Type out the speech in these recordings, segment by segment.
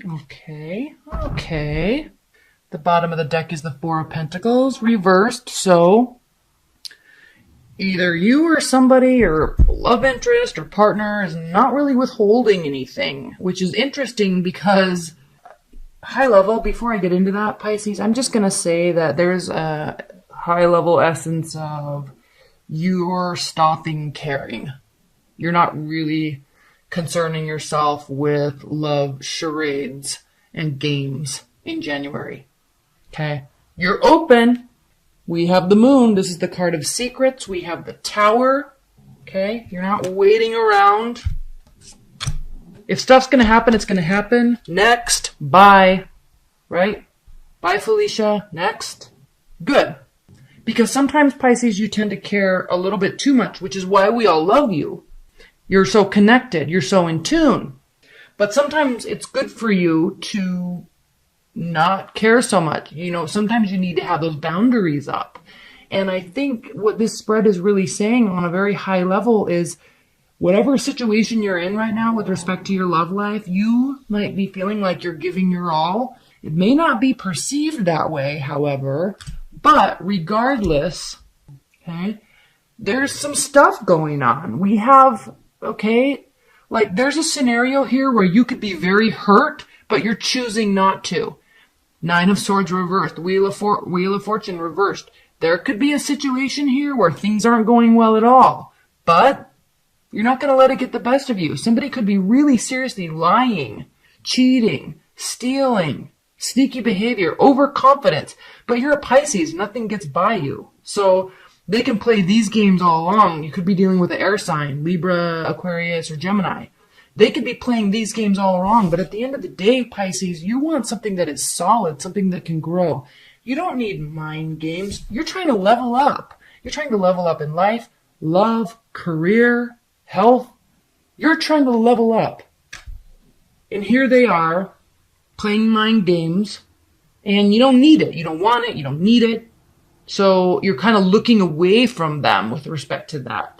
Okay. Okay. The bottom of the deck is the Four of Pentacles reversed. So either you or somebody or love interest or partner is not really withholding anything, which is interesting because high level, before I get into that, Pisces, I'm just going to say that there's a high level essence of you're stopping caring. You're not really concerning yourself with love charades and games in January. Okay? You're open. We have the moon. This is the card of secrets. We have the tower. Okay? You're not waiting around. If stuff's going to happen, it's going to happen. Next. Bye. Right? Bye, Felicia. Next. Good. Because sometimes, Pisces, you tend to care a little bit too much, which is why we all love you. You're so connected. You're so in tune. But sometimes it's good for you to not care so much. You know, sometimes you need to have those boundaries up. And I think what this spread is really saying on a very high level is whatever situation you're in right now with respect to your love life, you might be feeling like you're giving your all. It may not be perceived that way, however, but regardless, okay, there's some stuff going on. We have, okay, like there's a scenario here where you could be very hurt, but you're choosing not to. Nine of Swords reversed, Wheel of Fortune reversed. There could be a situation here where things aren't going well at all, but you're not going to let it get the best of you. Somebody could be really seriously lying, cheating, stealing, sneaky behavior, overconfidence, but you're a Pisces, nothing gets by you. So they can play these games all along. You could be dealing with an air sign, Libra, Aquarius, or Gemini. They could be playing these games all along, but at the end of the day, Pisces, you want something that is solid, something that can grow. You don't need mind games. You're trying to level up. You're trying to level up in life, love, career, health. You're trying to level up. And here they are, playing mind games, and you don't need it. You don't want it. You don't need it. So you're kind of looking away from them with respect to that.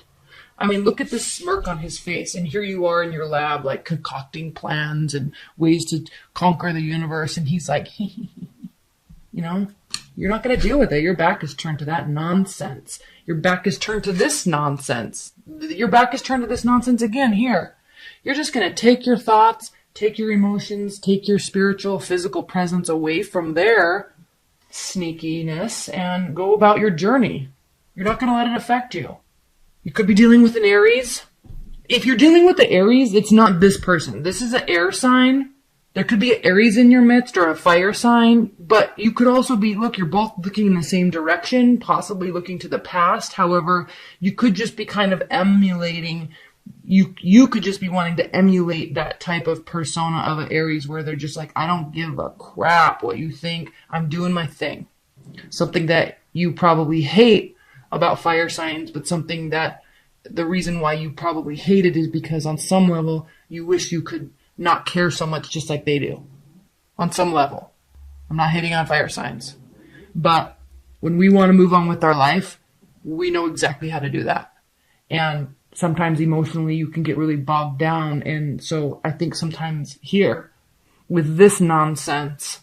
I mean, look at this smirk on his face, and here you are in your lab, like concocting plans and ways to conquer the universe, and he's like, you know, you're not going to deal with it. Your back is turned to that nonsense. Your back is turned to this nonsense. Your back is turned to this nonsense again here. You're just going to take your thoughts, take your emotions, take your spiritual, physical presence away from their sneakiness and go about your journey. You're not going to let it affect you. You could be dealing with an Aries. If you're dealing with the Aries, it's not this person. This is an air sign. There could be an Aries in your midst or a fire sign, but you could also be, look, you're both looking in the same direction, possibly looking to the past. However, you could just be kind of emulating, you could just be wanting to emulate that type of persona of an Aries where they're just like, I don't give a crap what you think. I'm doing my thing. Something that you probably hate about fire signs, but something that the reason why you probably hate it is because on some level you wish you could not care so much just like they do. On some level. I'm not hating on fire signs. But when we want to move on with our life, we know exactly how to do that. And sometimes emotionally you can get really bogged down. And so I think sometimes here, with this nonsense,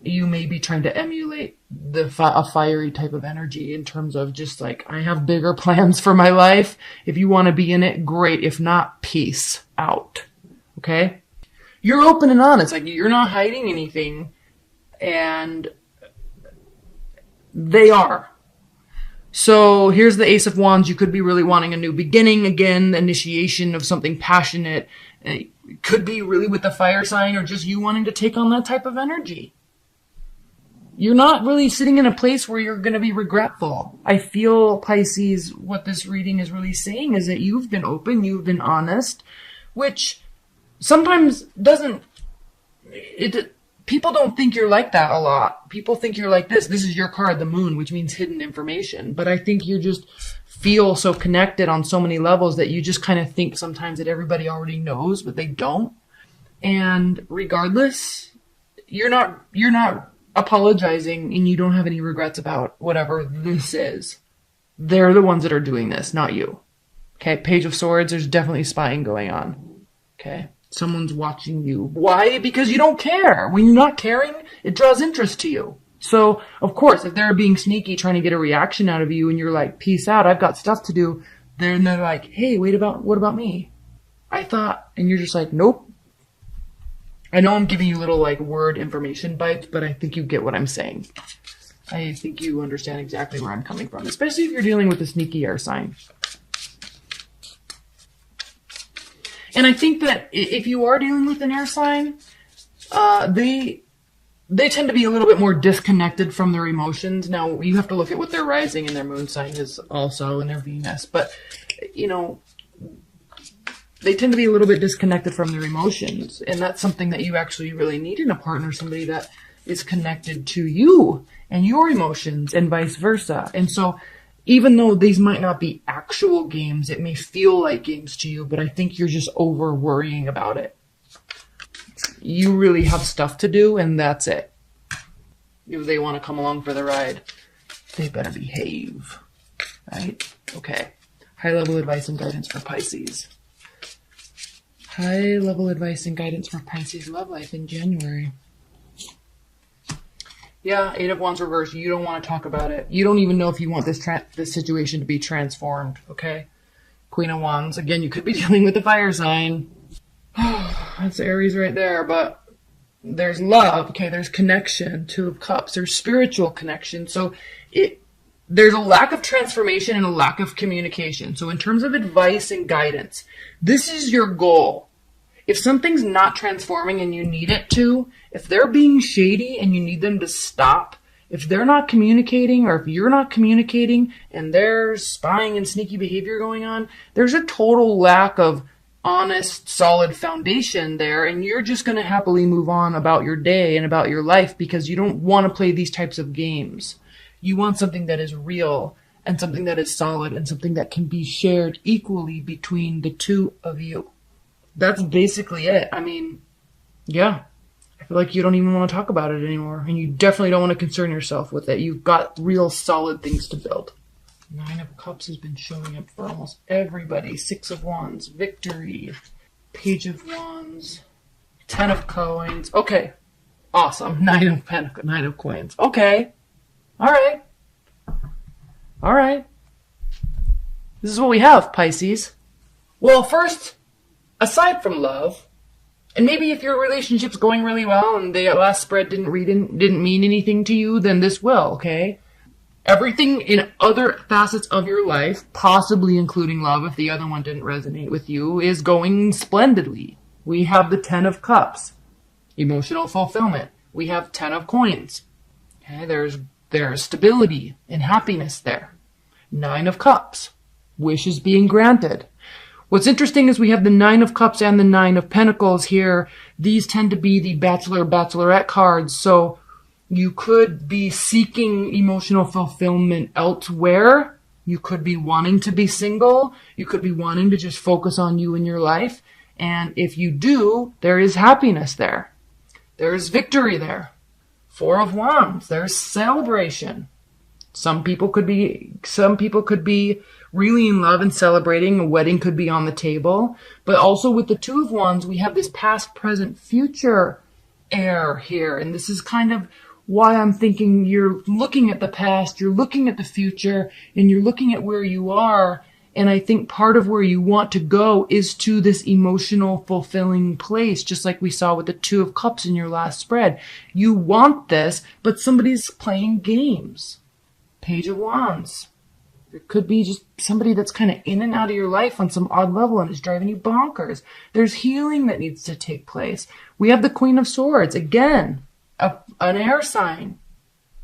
you may be trying to emulate a fiery type of energy in terms of just like, I have bigger plans for my life. If you want to be in it, great. If not, peace out. Okay? You're open and honest. Like, you're not hiding anything. And they are. So here's the Ace of Wands. You could be really wanting a new beginning. Again, the initiation of something passionate. It could be really with the fire sign or just you wanting to take on that type of energy. You're not really sitting in a place where you're going to be regretful. I feel, Pisces, what this reading is really saying is that you've been open, you've been honest, which sometimes people don't think you're like that a lot. People think you're like this. This is your card, the moon, which means hidden information. But I think you just feel so connected on so many levels that you just kind of think sometimes that everybody already knows, but they don't. And regardless, you're not apologizing and you don't have any regrets about whatever this is. They're the ones that are doing this, not you. Okay, Page of Swords, there's definitely spying going on. Okay. Someone's watching you. Why? Because you don't care. When you're not caring, it draws interest to you. So, of course, if they're being sneaky, trying to get a reaction out of you, and you're like, peace out, I've got stuff to do, then they're like, hey, what about me? I thought, and you're just like, nope. I know I'm giving you little like word information bites, but I think you get what I'm saying. I think you understand exactly where I'm coming from, especially if you're dealing with a sneaky air sign. And I think that if you are dealing with an air sign, they tend to be a little bit more disconnected from their emotions. Now, you have to look at what their rising and their moon sign is also, and their Venus. But, you know, they tend to be a little bit disconnected from their emotions. And that's something that you actually really need in a partner, somebody that is connected to you and your emotions and vice versa. And so even though these might not be actual games, it may feel like games to you, but I think you're just over worrying about it. You really have stuff to do, and that's it. If they want to come along for the ride, they better behave. Right? Okay. High-level advice and guidance for Pisces. High-level advice and guidance for Pisces love life in January. Yeah, Eight of Wands reversed. You don't want to talk about it. You don't even know if you want this situation to be transformed, okay? Queen of Wands. Again, you could be dealing with a fire sign. That's Aries right there, but there's love, okay? There's connection. Two of Cups. There's spiritual connection. So there's a lack of transformation and a lack of communication. So in terms of advice and guidance, this is your goal. If something's not transforming and you need it to, if they're being shady and you need them to stop, if they're not communicating or if you're not communicating and there's spying and sneaky behavior going on, there's a total lack of honest, solid foundation there, and you're just going to happily move on about your day and about your life because you don't want to play these types of games. You want something that is real and something that is solid and something that can be shared equally between the two of you. That's basically it. I mean, yeah. I feel like you don't even want to talk about it anymore. And you definitely don't want to concern yourself with it. You've got real solid things to build. Nine of Cups has been showing up for almost everybody. Six of Wands, victory. Page of Wands. 10 of Coins. Okay. Awesome. Nine of Coins. Okay. All right. This is what we have, Pisces. Well, first, aside from love, and maybe if your relationship's going really well and the last spread didn't mean anything to you, then this will, okay? Everything in other facets of your life, possibly including love if the other one didn't resonate with you, is going splendidly. We have the 10 of Cups, emotional fulfillment. We have 10 of Coins. Okay, there's stability and happiness there. 9 of Cups, wishes being granted. What's interesting is we have the 9 of Cups and the 9 of Pentacles here. These tend to be the bachelorette cards. So you could be seeking emotional fulfillment elsewhere. You could be wanting to be single. You could be wanting to just focus on you and your life. And if you do, there is happiness there. There's victory there. 4 of Wands. There's celebration. Some people could be really in love and celebrating. A wedding could be on the table. But also with the 2 of Wands, we have this past, present, future air here. And this is kind of why I'm thinking you're looking at the past, you're looking at the future, and you're looking at where you are. And I think part of where you want to go is to this emotional, fulfilling place, just like we saw with the 2 of Cups in your last spread. You want this, but somebody's playing games. Page of Wands. There could be just somebody that's kind of in and out of your life on some odd level and is driving you bonkers. There's healing that needs to take place. We have the Queen of Swords. Again, an air sign.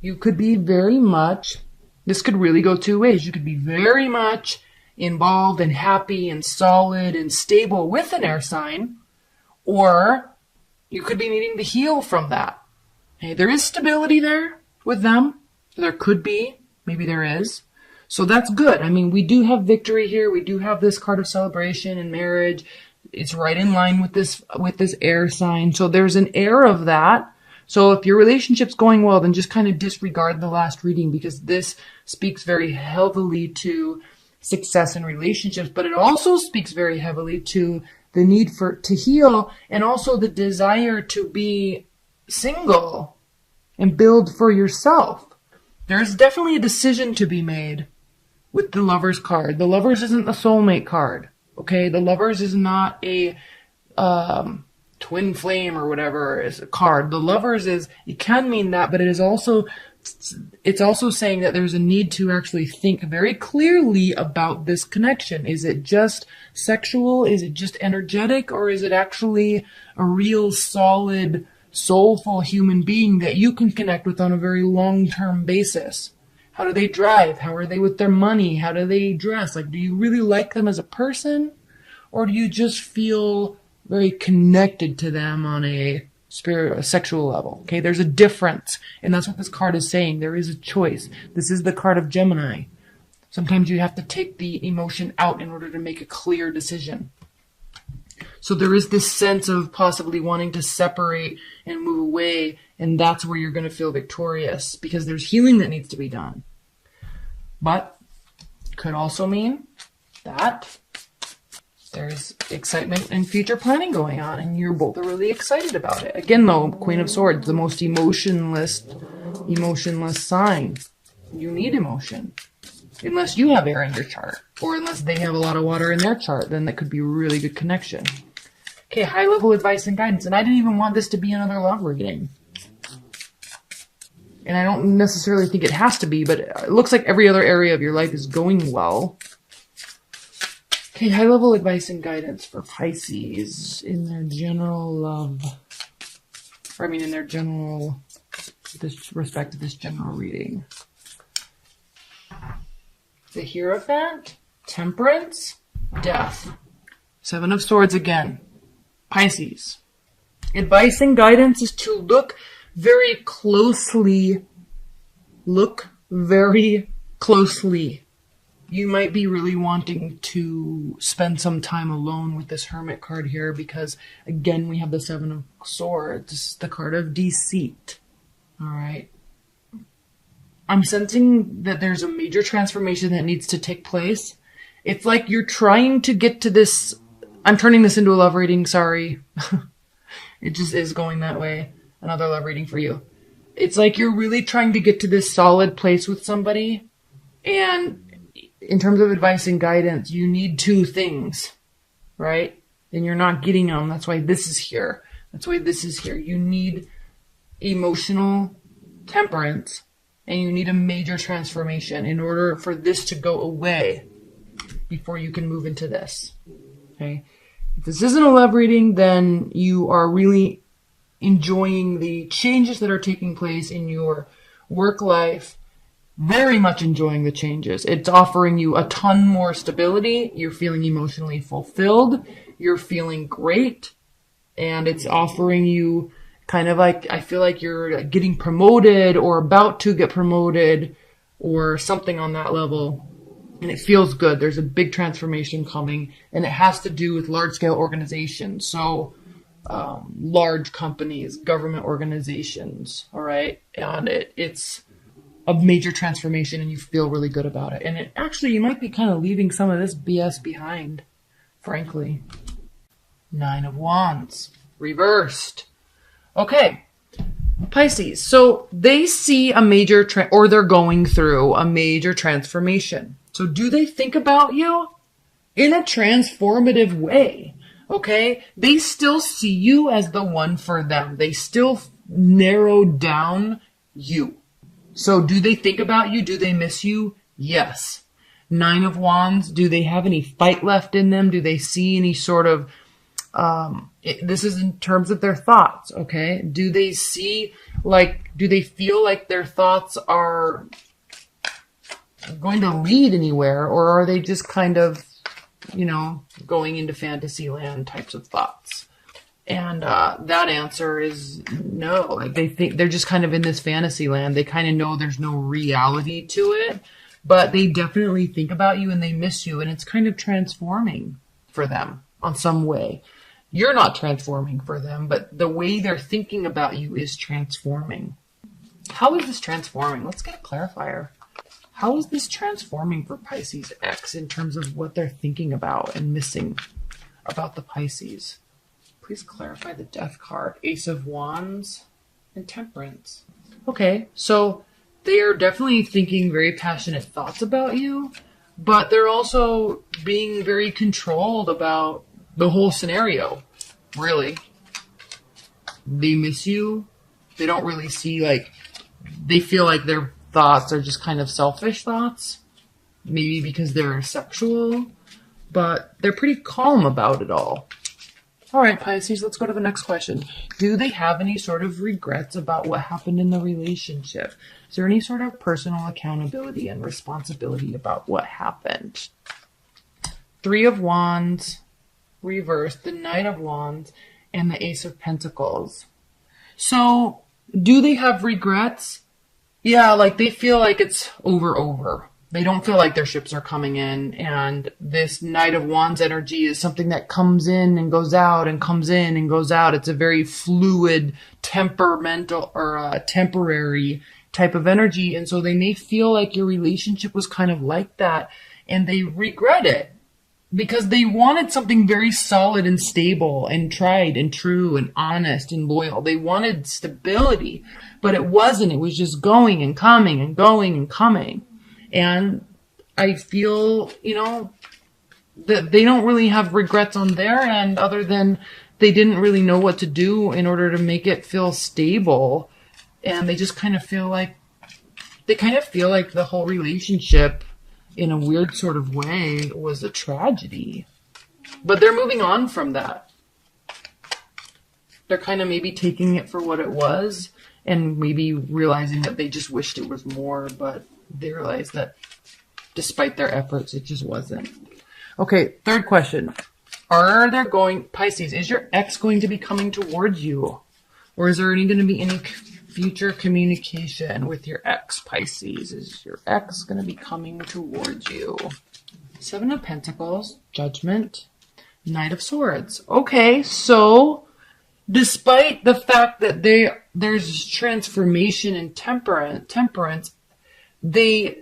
You could be very much, this could really go two ways. You could be very much involved and happy and solid and stable with an air sign, or you could be needing to heal from that. Okay, there is stability there with them. There could be. Maybe there is. So that's good. I mean, we do have victory here. We do have this card of celebration and marriage. It's right in line with this air sign. So there's an air of that. So if your relationship's going well, then just kind of disregard the last reading, because this speaks very heavily to success in relationships, but it also speaks very heavily to the need to heal, and also the desire to be single and build for yourself. There's definitely a decision to be made with the Lovers card. The Lovers isn't the soulmate card, okay? The Lovers is not a twin flame or whatever is a card. The Lovers is, it can mean that, but it's also saying that there's a need to actually think very clearly about this connection. Is it just sexual? Is it just energetic? Or is it actually a real solid, soulful human being that you can connect with on a very long-term basis? How do they drive? How are they with their money? How do they dress? Like, do you really like them as a person? Or do you just feel very connected to them on a sexual level? Okay, there's a difference. And that's what this card is saying. There is a choice. This is the card of Gemini. Sometimes you have to take the emotion out in order to make a clear decision. So there is this sense of possibly wanting to separate and move away, and that's where you're going to feel victorious because there's healing that needs to be done. But could also mean that there's excitement and future planning going on, and you're both really excited about it. Again, though, Queen of Swords, the most emotionless sign. You need emotion. Unless you have air in your chart, or unless they have a lot of water in their chart, then that could be a really good connection. Okay, high-level advice and guidance. And I didn't even want this to be another love reading. And I don't necessarily think it has to be, but it looks like every other area of your life is going well. Okay, high-level advice and guidance for Pisces in their general love. In their general, with respect to this general reading. The Hierophant, Temperance, Death. Seven of Swords again. Pisces. Advice and guidance is to look very closely. Look very closely. You might be really wanting to spend some time alone with this Hermit card here because, again, we have the Seven of Swords. This is the card of deceit. All right. I'm sensing that there's a major transformation that needs to take place. It's like you're trying to get to this. I'm turning this into a love reading, sorry. It just is going that way. Another love reading for you. It's like you're really trying to get to this solid place with somebody. And in terms of advice and guidance, you need two things, right? And you're not getting them. That's why this is here. You need emotional temperance. And you need a major transformation in order for this to go away before you can move into this. Okay? If this isn't a love reading, then you are really enjoying the changes that are taking place in your work life. Very much enjoying the changes. It's offering you a ton more stability. You're feeling emotionally fulfilled. You're feeling great. And it's offering you kind of like, I feel like you're getting promoted or about to get promoted or something on that level. And it feels good. There's a big transformation coming, and it has to do with large-scale organizations. So large companies, government organizations, all right? And it's a major transformation, and you feel really good about it. And actually, you might be kind of leaving some of this BS behind, frankly. Nine of Wands, reversed. Okay, Pisces. So they see a major, or they're going through a major transformation. So do they think about you in a transformative way? Okay, they still see you as the one for them. They still narrow down you. So do they think about you? Do they miss you? Yes. Nine of Wands. Do they have any fight left in them? Do they see any sort of this is in terms of their thoughts, okay? Do they feel like their thoughts are going to lead anywhere, or are they just kind of, going into fantasy land types of thoughts? And that answer is no. Like, they think they're just kind of in this fantasy land. They kind of know there's no reality to it, but they definitely think about you and they miss you, and it's kind of transforming for them on some way. You're not transforming for them, but the way they're thinking about you is transforming. How is this transforming? Let's get a clarifier. How is this transforming for Pisces X in terms of what they're thinking about and missing? about the Pisces. Please clarify the Death card, Ace of Wands, and Temperance. Okay, so they are definitely thinking very passionate thoughts about you, but they're also being very controlled about the whole scenario, really. They miss you. They don't really see, like, they feel like their thoughts are just kind of selfish thoughts. Maybe because they're sexual, but they're pretty calm about it all. All right, Pisces, let's go to the next question. Do they have any sort of regrets about what happened in the relationship? Is there any sort of personal accountability and responsibility about what happened? Three of Wands, reversed, the Knight of Wands, and the Ace of Pentacles. So, do they have regrets? Yeah, like they feel like it's over. They don't feel like their ships are coming in, and this Knight of Wands energy is something that comes in and goes out and comes in and goes out. It's a very fluid, temperamental, or temporary type of energy, and so they may feel like your relationship was kind of like that, and they regret it because they wanted something very solid and stable and tried and true and honest and loyal. They wanted stability, but it wasn't. It was just going and coming and going and coming. And I feel, that they don't really have regrets on their end other than they didn't really know what to do in order to make it feel stable. And they just kind of feel like the whole relationship in a weird sort of way was a tragedy. But they're moving on from that. They're kind of maybe taking it for what it was and maybe realizing that they just wished it was more, but they realized that despite their efforts, it just wasn't. Okay, third question. Pisces, is your ex going to be coming towards you? Or is there going to be any future communication with your ex, Pisces? Is your ex going to be coming towards you? Seven of Pentacles, Judgment, Knight of Swords. Okay, so despite the fact that there's transformation and temperance, they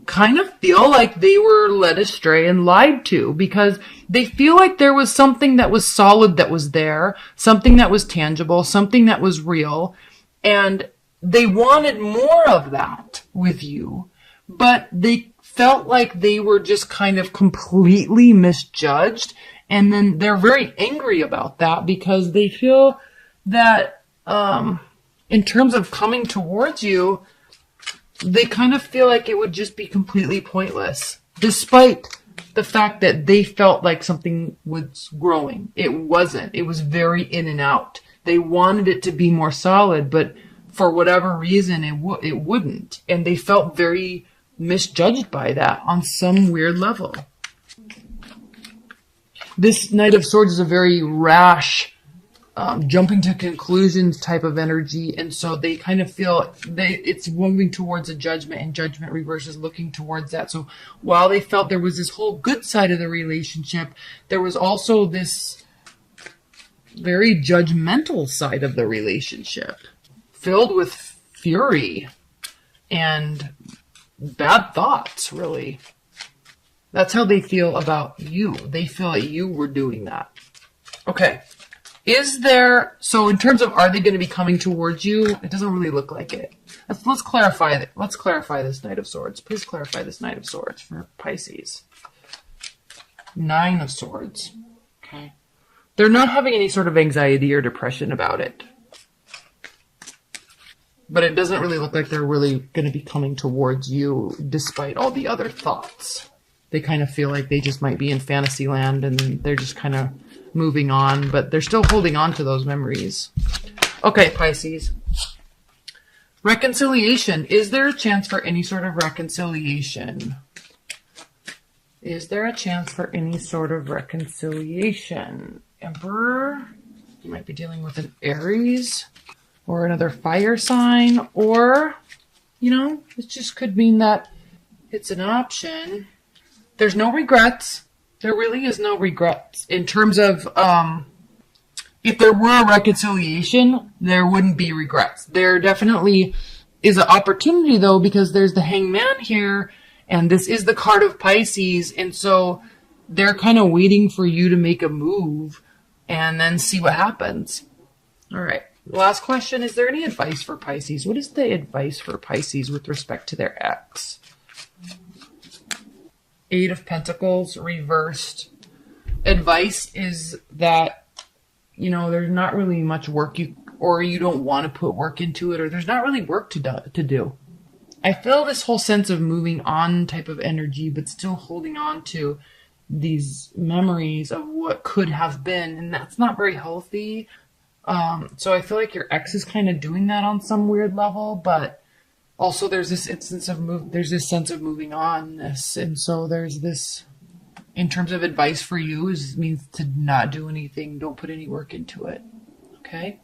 kind of feel like they were led astray and lied to because they feel like there was something that was solid that was there, something that was tangible, something that was real, and they wanted more of that with you, but they felt like they were just kind of completely misjudged, and then they're very angry about that because they feel that in terms of coming towards you, they kind of feel like it would just be completely pointless, despite the fact that they felt like something was growing. It wasn't. It was very in and out. They wanted it to be more solid, but for whatever reason, it wouldn't. And they felt very misjudged by that on some weird level. This Knight of Swords is a very rash, jumping to conclusions type of energy, and so they kind of feel it's moving towards a judgment, and judgment reverse is looking towards that. So while they felt there was this whole good side of the relationship, there was also this very judgmental side of the relationship, filled with fury and bad thoughts, really. That's how they feel about you. They feel like you were doing that. Okay. So in terms of, are they going to be coming towards you? It doesn't really look like it. Let's clarify that. Let's clarify this Knight of Swords. Please clarify this Knight of Swords for Pisces. Nine of Swords. Okay. They're not having any sort of anxiety or depression about it. But it doesn't really look like they're really going to be coming towards you despite all the other thoughts. They kind of feel like they just might be in fantasy land and they're just kind of moving on, but they're still holding on to those memories. Okay, Pisces. Reconciliation. Is there a chance for any sort of reconciliation? Is there a chance for any sort of reconciliation? Emperor. You might be dealing with an Aries or another fire sign, or, it just could mean that it's an option. There's no regrets. There really is no regrets. In terms of, if there were a reconciliation, there wouldn't be regrets. There definitely is an opportunity, though, because there's the Hangman here, and this is the card of Pisces, and so they're kind of waiting for you to make a move and then see what happens. All right. Last question. Is there any advice for Pisces? What is the advice for Pisces with respect to their ex? 8 of Pentacles reversed. Advice is that, there's not really much work you don't want to put work into it, or there's not really work to do. I feel this whole sense of moving on type of energy, but still holding on to these memories of what could have been, and that's not very healthy. So I feel like your ex is kind of doing that on some weird level, but also there's this sense of moving on, and so there's this, in terms of advice for you, means to not do anything, don't put any work into it. Okay?